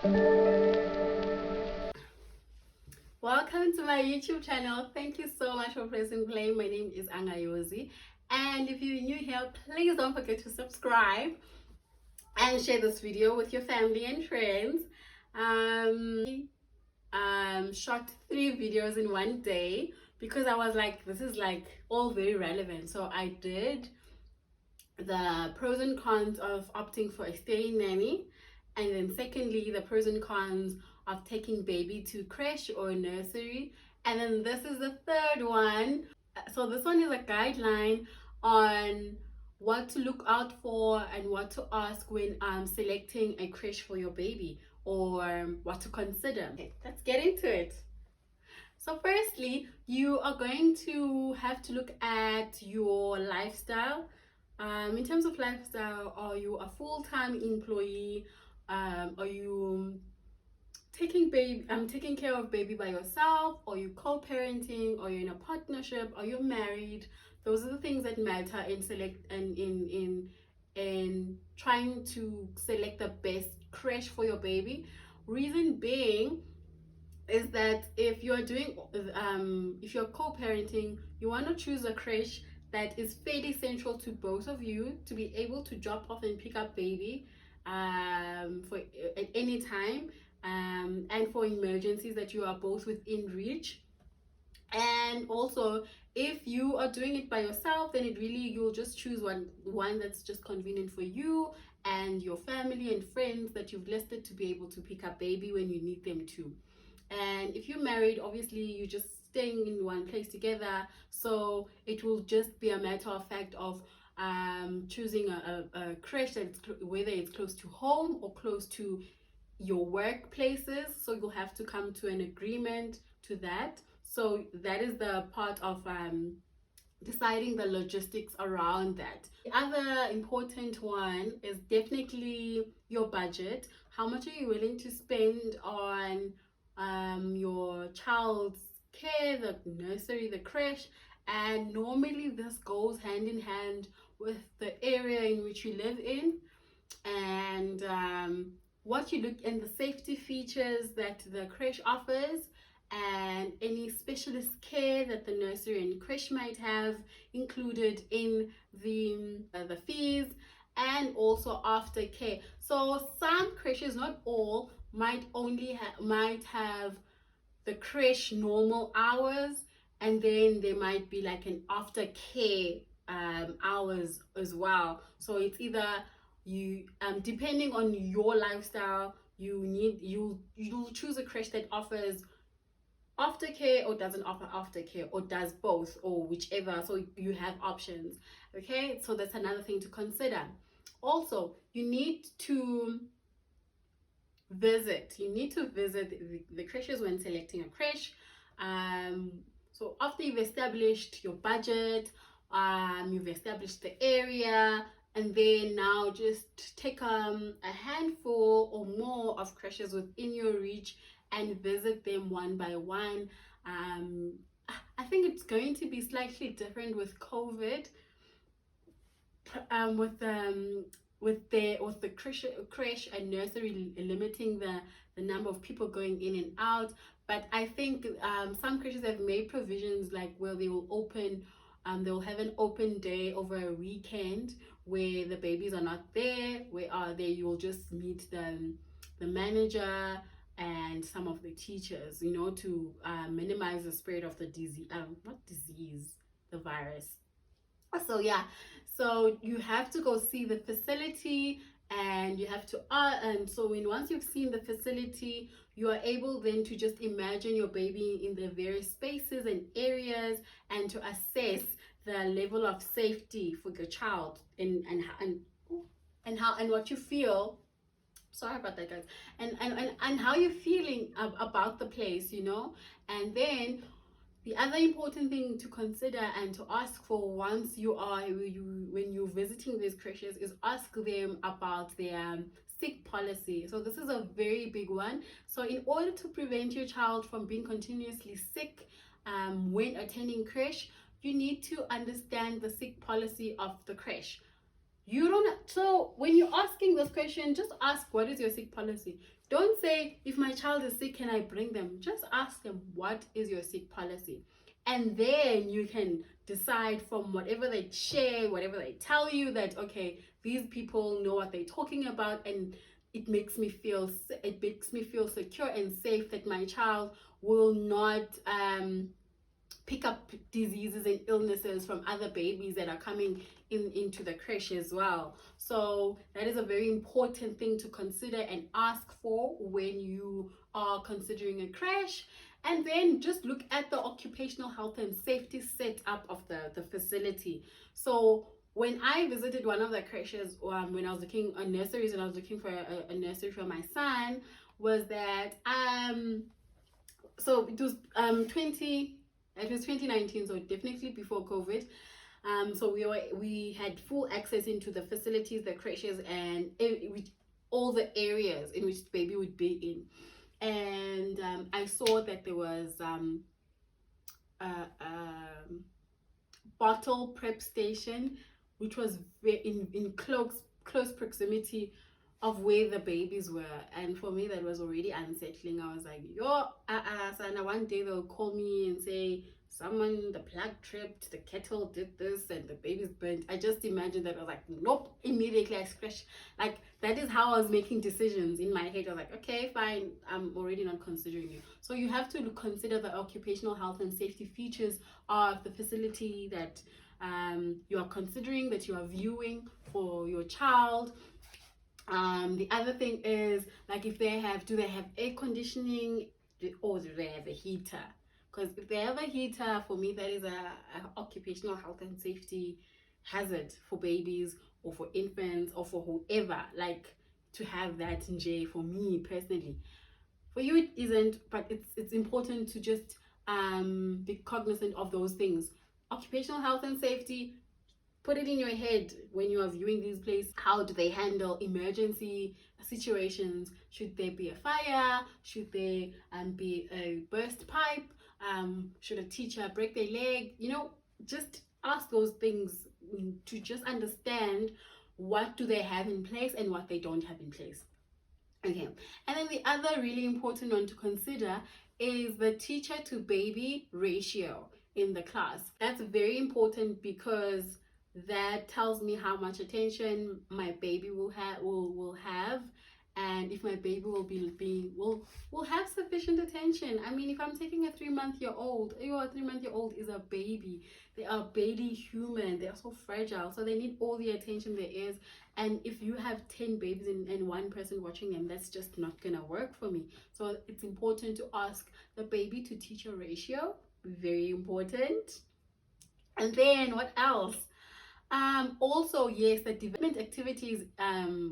Welcome to my YouTube channel. Thank you so much for pressing play. My name is Angayozi, and if you're new here, please don't forget to subscribe and share this video with your family and friends. Shot 3 videos in one day because I was like, this is like all very relevant. So I did the pros and cons of opting for a stay nanny, and then secondly the pros and cons of taking baby to creche or nursery, and then this is the third one. So this one is a guideline on what to look out for and what to ask when selecting a creche for your baby, or what to consider. Okay, let's get into it. So firstly, you are going to have to look at your lifestyle. In terms of lifestyle, are you a full-time employee? Are you taking care of baby by yourself? Are you co-parenting? Are you in a partnership? Are you married? Those are the things that matter in trying to select the best creche for your baby. Reason being is that if you're co-parenting, you want to choose a creche that is fairly central to both of you, to be able to drop off and pick up baby for at any time, and for emergencies that you are both within reach. And also, if you are doing it by yourself, then you'll just choose one that's just convenient for you and your family and friends that you've listed to be able to pick up baby when you need them to. And if you're married, obviously you're just staying in one place together, so it will just be a matter of fact of choosing a creche that's whether it's close to home or close to your workplaces. So you'll have to come to an agreement to that. So that is the part of deciding the logistics around that. The other important one is definitely your budget. How much are you willing to spend on your child's care, the nursery, the creche? And normally this goes hand in hand with the area in which you live in, and what you look and the safety features that the creche offers, and any specialist care that the nursery and creche might have included in the fees, and also aftercare. So some creches, not all, might have the creche normal hours, and then there might be like an aftercare hours as well. So it's either you depending on your lifestyle, you'll choose a creche that offers aftercare or doesn't offer aftercare, or does both, or whichever. So you have options. Okay, so that's another thing to consider. Also, you need to visit the creches when selecting a creche. So after you've established your budget, you've established the area, and then now just take a handful or more of creches within your reach and visit them one by one. I think it's going to be slightly different with COVID, with the creche and nursery limiting the number of people going in and out. But I think some creches have made provisions like where they will open, they'll have an open day over a weekend where the babies are not there. Where are they? You'll just meet the manager and some of the teachers, to minimize the spread of the the virus. So yeah, so you have to go see the facility, and you have to and so once you've seen the facility, you are able then to just imagine your baby in the various spaces and areas, and to assess the level of safety for your child, and what you feel. Sorry about that, guys. And how you're feeling about the place, and then the other important thing to consider and to ask for once when you're visiting these creches is ask them about their sick policy. So this is a very big one. So in order to prevent your child from being continuously sick when attending creche, you need to understand the sick policy of the creche. You don't. So when you're asking this question, just ask, what is your sick policy? Don't say, if my child is sick, can I bring them? Just ask them, what is your sick policy? And then you can decide from whatever they share, whatever they tell you, that okay, these people know what they're talking about, and it makes me feel secure and safe that my child will not pick up diseases and illnesses from other babies that are coming into the creche as well. So that is a very important thing to consider and ask for when you are considering a creche. And then just look at the occupational health and safety setup of the facility. So when I visited one of the creches, when I was looking at nurseries and I was looking for a nursery for my son, was that so it was 2019, so definitely before COVID. So we had full access into the facilities, the creches, and all the areas in which the baby would be in. And I saw that there was a bottle prep station, which was in close proximity of where the babies were. And for me, that was already unsettling. I was like, yo, Sana, one day they'll call me and say, the plug tripped, the kettle did this, and the baby's burnt. I just imagined that. I was like, nope. Immediately I scratched. Like, that is how I was making decisions in my head. I was like, okay, fine, I'm already not considering you. So you have to consider the occupational health and safety features of the facility that you are considering, that you are viewing for your child. The other thing is, like, do they have air conditioning, or do they have a heater? Because if they have a heater, for me, that is a occupational health and safety hazard for babies or for infants or for whoever. Like, to have that in J, for me personally. For you it isn't, but it's important to just be cognizant of those things. Occupational health and safety, put it in your head when you are viewing these places. How do they handle emergency situations? Should there be a fire? Should there be a burst pipe? Should a teacher break their leg? Just ask those things to just understand what do they have in place and what they don't have in place. Okay, and then the other really important one to consider is the teacher to baby ratio in the class. That's very important because that tells me how much attention my baby will have, and if my baby will have sufficient attention. I mean, if I'm taking a 3-month-old, a 3-month-old is a baby. They are barely human. They are so fragile, so they need all the attention there is. And if you have 10 babies and one person watching them, that's just not gonna work for me. So it's important to ask the baby to teacher ratio. Very important. And then what else? Also, yes, the development activities.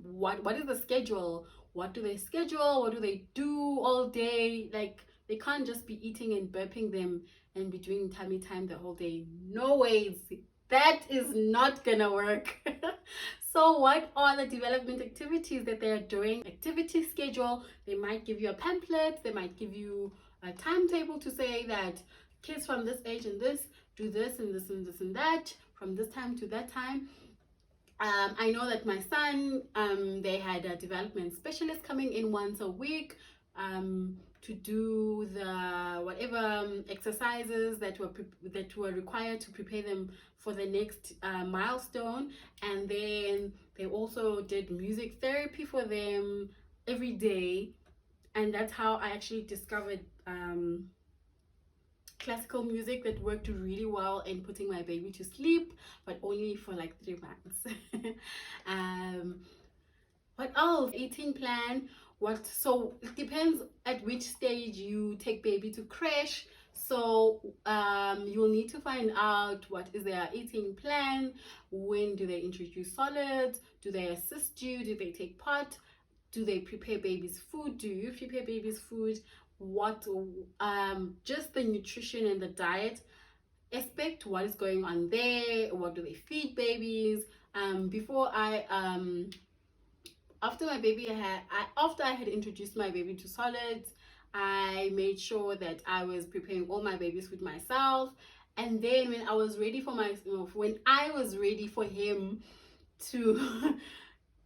What is the schedule? What do they schedule? What do they do all day? Like, they can't just be eating and burping them and be doing tummy time the whole day. No ways. That is not gonna work. So what are the development activities that they're doing? Activity schedule. They might give you a pamphlet. They might give you a timetable to say that kids from this age and this do this and this and this and that from this time to that time. I know that my son, they had a development specialist coming in once a week to do the whatever exercises that were required to prepare them for the next milestone. And then they also did music therapy for them every day, and that's how I actually discovered classical music that worked really well in putting my baby to sleep, but only for like 3 months. What else? Eating plan. So it depends at which stage you take baby to creche. So you'll need to find out what is their eating plan. When do they introduce solids? Do they assist you? Do they take part? Do they prepare baby's food? Do you prepare baby's food? What just the nutrition and the diet aspect, what is going on there? What do they feed babies? After I had introduced my baby to solids, I made sure that I was preparing all my baby's food myself. And then when I was ready for him, to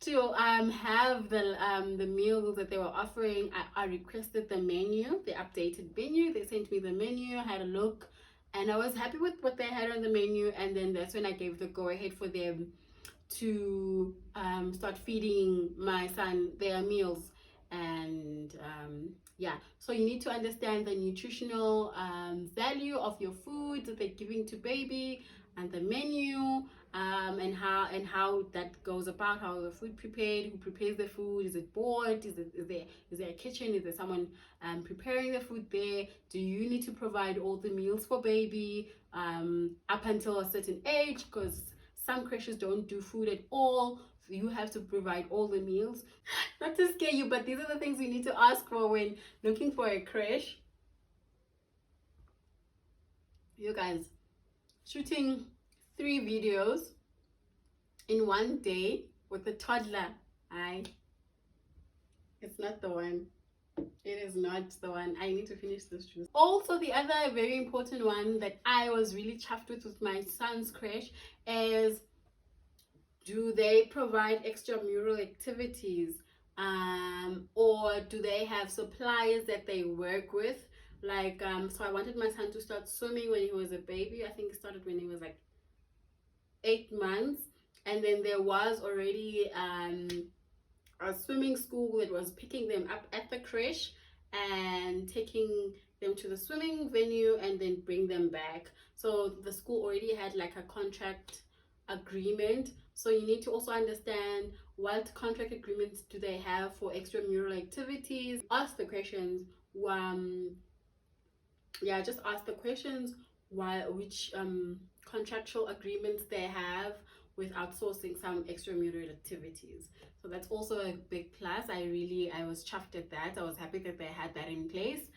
to have the meals that they were offering. I requested the menu, the updated menu. They sent me the menu. I had a look, and I was happy with what they had on the menu. And then that's when I gave the go ahead for them to start feeding my son their meals. And yeah, so you need to understand the nutritional value of your food that they're giving to baby, and the menu, and how that goes about, how the food prepared, who prepares the food, is it board, is there a kitchen, is there someone preparing the food there, do you need to provide all the meals for baby up until a certain age, because some creches don't do food at all, so you have to provide all the meals. Not to scare you, but these are the things you need to ask for when looking for a creche. You guys, shooting 3 videos in one day with a toddler, it's not the one. It is not the one. I need to finish this juice. Also, the other very important one that I was really chuffed with my son's creche is, do they provide extramural activities, or do they have suppliers that they work with? Like so I wanted my son to start swimming when he was a baby. I think he started when he was like 8 months, and then there was already a swimming school that was picking them up at the creche and taking them to the swimming venue and then bring them back. So the school already had like a contract agreement. So you need to also understand what contract agreements do they have for extramural activities. Ask the questions. Yeah, just ask the questions which contractual agreements they have with outsourcing some extramural activities. So that's also a big plus. I was chuffed at that. I was happy that they had that in place.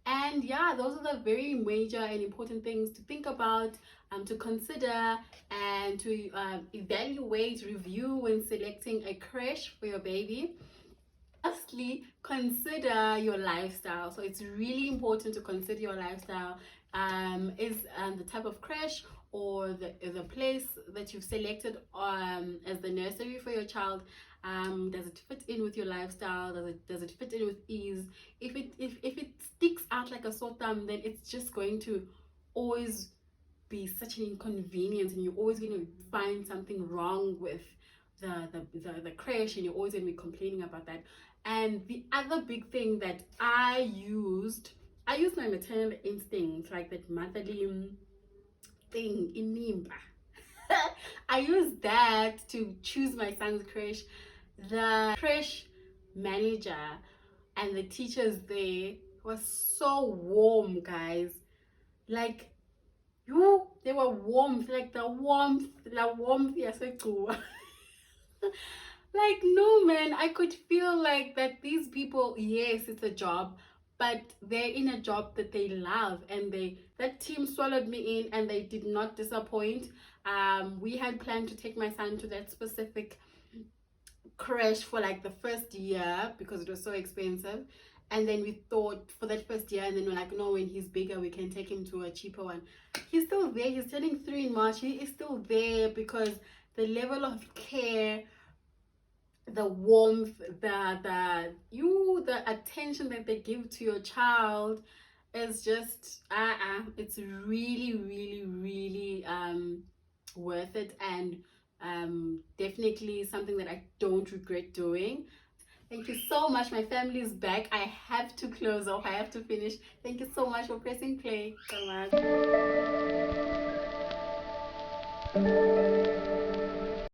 And yeah, those are the very major and important things to think about, to consider, and to evaluate, review when selecting a creche for your baby. Lastly, consider your lifestyle. So it's really important to consider your lifestyle. Is the type of creche or the place that you've selected as the nursery for your child, does it fit in with your lifestyle? Does it fit in with ease? If it sticks out like a sore thumb, then it's just going to always be such an inconvenience, and you're always going to find something wrong with the creche, and you're always going to be complaining about that. And the other big thing that I used my maternal instinct, like that motherly thing in Nimba. I used that to choose my son's creche. The creche manager and the teachers there was so warm, guys. Like, they were warm, like the warmth, yes, like, no man, I could feel like that these people, yes, it's a job, but they're in a job that they love, and that team swallowed me in, and they did not disappoint. We had planned to take my son to that specific creche for like the first year because it was so expensive, and then we thought for that first year, and then we're like, no, when he's bigger we can take him to a cheaper one. He's still there. He's turning 3 in March. He is still there because the level of care, the warmth, the attention that they give to your child is just it's really, really, really worth it, and definitely something that I don't regret doing. Thank you so much. My family is back. I have to close off. I have to finish. Thank you so much for pressing play. So much.